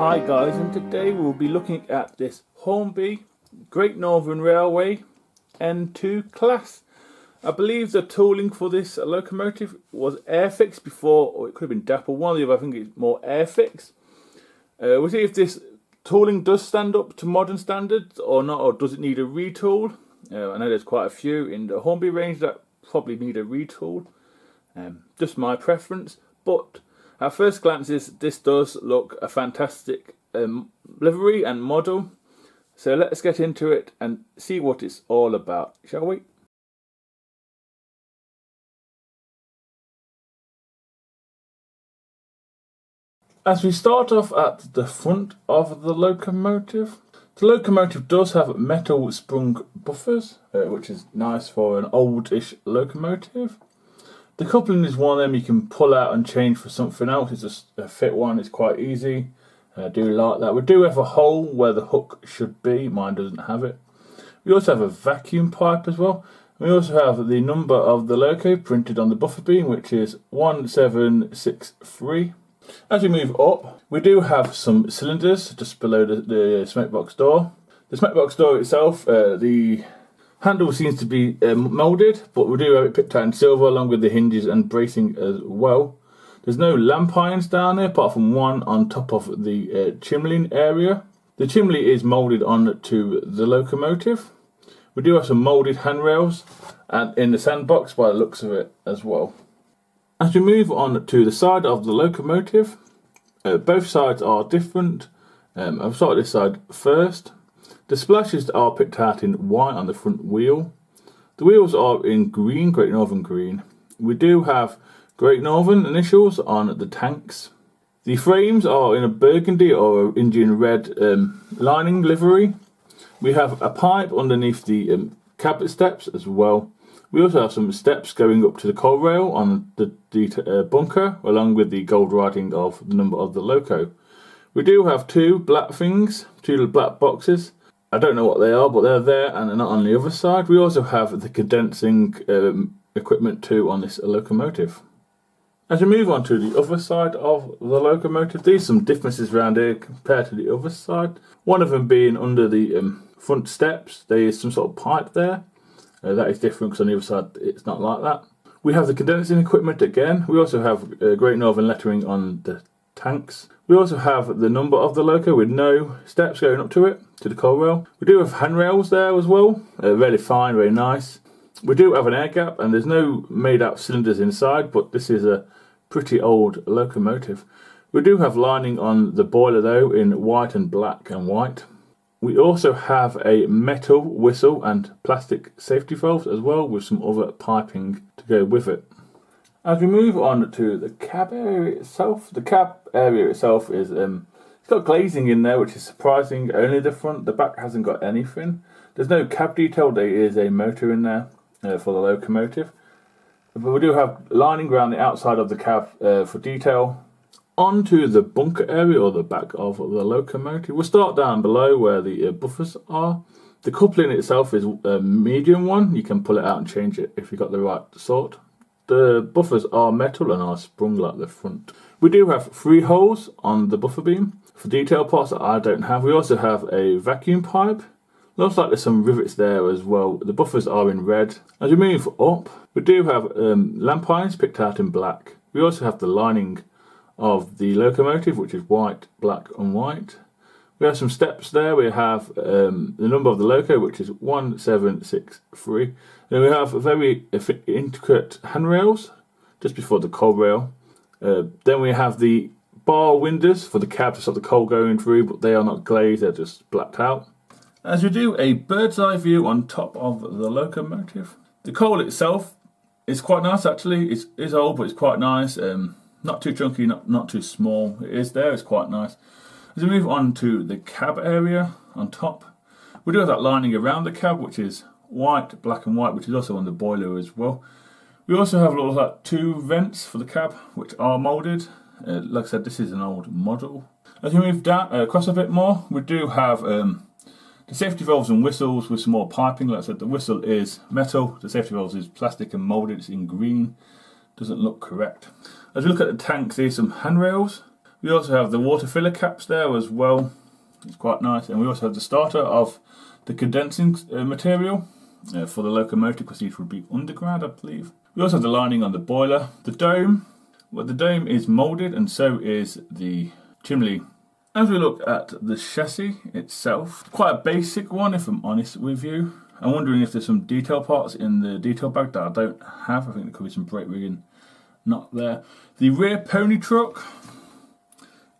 Hi guys, and today we'll be looking at this Hornby Great Northern Railway N2 class. I believe the tooling for this locomotive was Airfix before, or it could have been Dapple, one or the other. I think it's more Airfix. We'll see if this tooling does stand up to modern standards or not, or does it need a retool. I know there's quite a few in the Hornby range that probably need a retool. Just my preference, but at first glances, this does look a fantastic livery and model. So let's get into it and see what it's all about, shall we? As we start off at the front of the locomotive does have metal sprung buffers, which is nice for an oldish locomotive. The coupling is one of them you can pull out and change for something else. It's just a fit one, it's quite easy. I do like that. We do have a hole where the hook should be, mine doesn't have it. We also have a vacuum pipe as well. We also have the number of the loco printed on the buffer beam, which is 1763. As we move up, we do have some cylinders just below the smokebox door. The smokebox door itself, the handle seems to be moulded, but we do have it picked out in silver along with the hinges and bracing as well. There's no lamp irons down there apart from one on top of the chimney area. The chimney is moulded onto the locomotive. We do have some moulded handrails and in the sandbox by the looks of it as well. As we move on to the side of the locomotive, both sides are different. I'll start this side first. The splashes are picked out in white on the front wheel. The wheels are in green, Great Northern green. We do have Great Northern initials on the tanks. The frames are in a burgundy or Indian red lining livery. We have a pipe underneath the cab steps as well. We also have some steps going up to the coal rail on the bunker, along with the gold writing of the number of the loco. We do have two black things, two little black boxes. I don't know what they are, but they're there and they're not on the other side. We also have the condensing equipment too on this locomotive. As we move on to the other side of the locomotive, there's some differences around here compared to the other side. One of them being under the front steps, there is some sort of pipe there. That is different because on the other side it's not like that. We have the condensing equipment again. We also have Great Northern lettering on the tanks. We also have the number of the loco with no steps going up to it, to the coal rail. We do have handrails there as well, really fine, very nice. We do have an air gap and there's no made out cylinders inside, but this is a pretty old locomotive. We do have lining on the boiler though in white and black and white. We also have a metal whistle and plastic safety valves as well, with some other piping to go with it. As we move on to the cab area itself, is it's got glazing in there, which is surprising. Only the front, the back hasn't got anything. There's no cab detail. There is a motor in there for the locomotive, but we do have lining around the outside of the cab for detail. Onto the bunker area or the back of the locomotive. We'll start down below where the buffers are. The coupling itself is a medium one. You can pull it out and change it if you've got the right sort. The buffers are metal and are sprung like the front. We do have 3 holes on the buffer beam for detail parts that I don't have. We also have a vacuum pipe. Looks like there's some rivets there as well. The buffers are in red. As we move up, we do have lamp irons picked out in black. We also have the lining of the locomotive, which is white, black and white. We have some steps there. We have the number of the loco, which is 1763. Then we have very intricate handrails just before the coal rail. Then we have the bar windows for the cab to stop the coal going through, but they are not glazed, they're just blacked out. As we do a bird's eye view on top of the locomotive, the coal itself is quite nice actually. It's old, but it's quite nice. Not too chunky, not too small. It is there, it's quite nice. As we move on to the cab area on top, we do have that lining around the cab, which is white, black and white, which is also on the boiler as well. We also have like 2 vents for the cab, which are moulded. Like I said, this is an old model. As we move down across a bit more, we do have the safety valves and whistles with some more piping. Like I said, the whistle is metal, the safety valves is plastic and moulded, it's in green. Doesn't look correct. As we look at the tanks, there's some handrails. We also have the water filler caps there as well. It's quite nice. And we also have the starter of the condensing material for the locomotive, because these would be underground, I believe. We also have the lining on the boiler. The dome. Well, the dome is moulded, and so is the chimney. As we look at the chassis itself, quite a basic one if I'm honest with you. I'm wondering if there's some detail parts in the detail bag that I don't have. I think there could be some brake rigging not there. The rear pony truck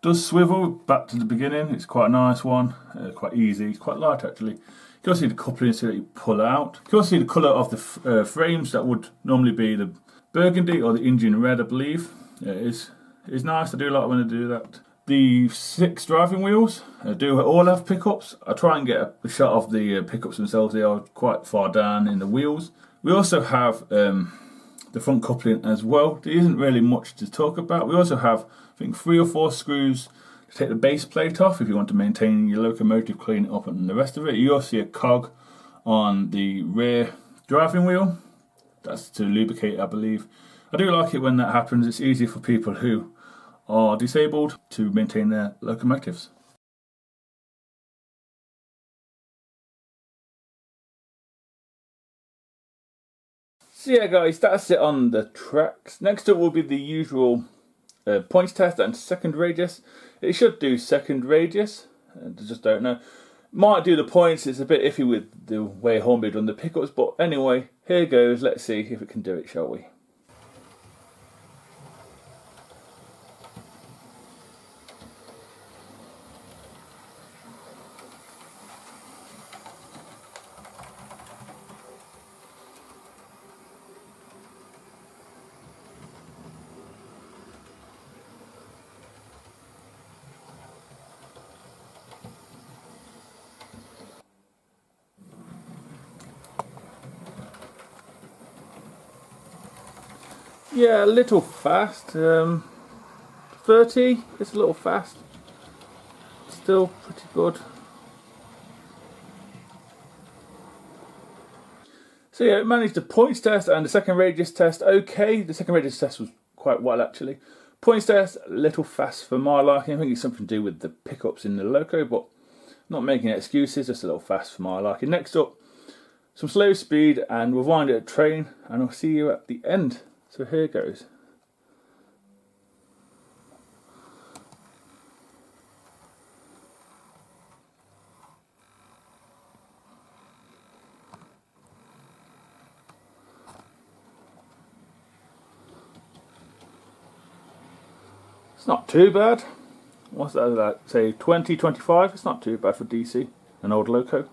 does swivel back to the beginning. It's quite a nice one, quite easy. It's quite light actually. You can also see the couplings that you pull out. You can also see the colour of the frames. That would normally be the burgundy or the Indian red, I believe. It's nice. I do like when they do that. The 6 driving wheels do all have pickups. I try and get a shot of the pickups themselves. They are quite far down in the wheels. We also have the front coupling as well. There isn't really much to talk about. We also have, I think, 3 or 4 screws to take the base plate off if you want to maintain your locomotive, clean it up and the rest of it. You also see a cog on the rear driving wheel. That's to lubricate, I believe. I do like it when that happens. It's easy for people who are disabled to maintain their locomotives. So yeah guys, that's it on the tracks. Next up will be the usual points test and second radius. It should do second radius, I just don't know. Might do the points. It's a bit iffy with the way Hornby done the pickups, but anyway, here goes. Let's see if it can do it, shall we? Yeah, a little fast. 30 is a little fast. Still pretty good. So yeah, it managed the points test and the second radius test okay. The second radius test was quite well actually. Points test, a little fast for my liking. I think it's something to do with the pickups in the loco, but not making excuses, just a little fast for my liking. Next up, some slow speed, and we'll wind it at train, and I'll see you at the end. So here goes. It's not too bad. What's that, like, say 20, 25? It's not too bad for DC, an old loco.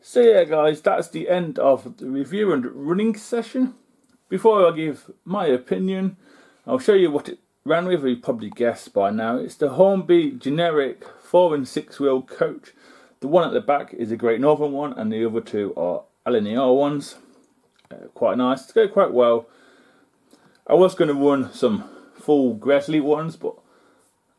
So yeah guys, that's the end of the review and running session. Before I give my opinion, I'll show you what it ran with. You probably guessed by now. It's the Hornby generic 4 and 6 wheel coach. The one at the back is a Great Northern one and the other two are LIVERY ones. Quite nice, it's going quite well. I was going to run some full Grizzly ones, but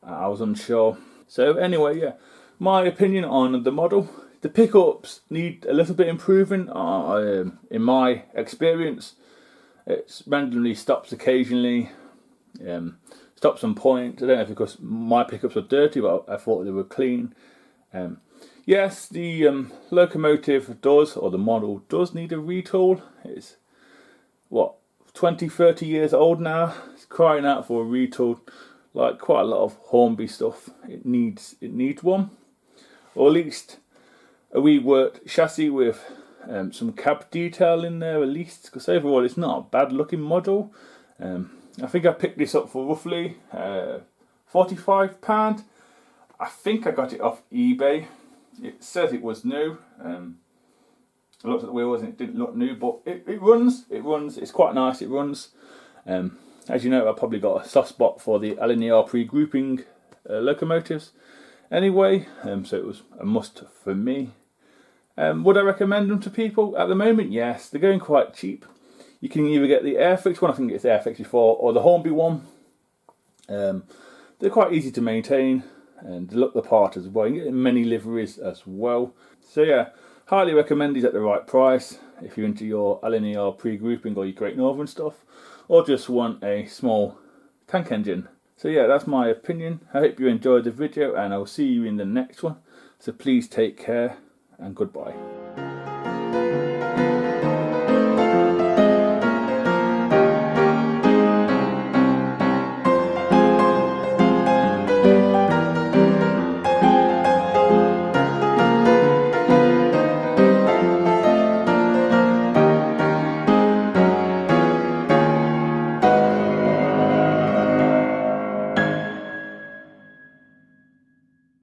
I was unsure. So anyway, yeah, my opinion on the model. The pickups need a little bit improving in my experience. It randomly stops occasionally, stops on point. I don't know if because my pickups were dirty, but I thought they were clean. Yes, the locomotive does, or the model does need a retool. It's, what, 20-30 years old now. It's crying out for a retool. Like quite a lot of Hornby stuff, it needs one. Or at least a reworked chassis with some cab detail in there at least, because overall it's not a bad looking model. I think I picked this up for roughly £45. I think I got it off eBay. It says it was new. I looked at the wheels and it didn't look new, but it runs, it's quite nice, it runs. As you know, I probably got a soft spot for the LIVERY pre-grouping locomotives anyway, so it was a must for me. Would I recommend them to people? At the moment, yes, they're going quite cheap. You can either get the Airfix one, I think it's Airfix before, or the Hornby one. They're quite easy to maintain and they look the part as well. You can get many liveries as well. So yeah, highly recommend these at the right price if you're into your LIVERY pre-grouping or your Great Northern stuff, or just want a small tank engine. So yeah, that's my opinion. I hope you enjoyed the video and I'll see you in the next one. So please take care and goodbye.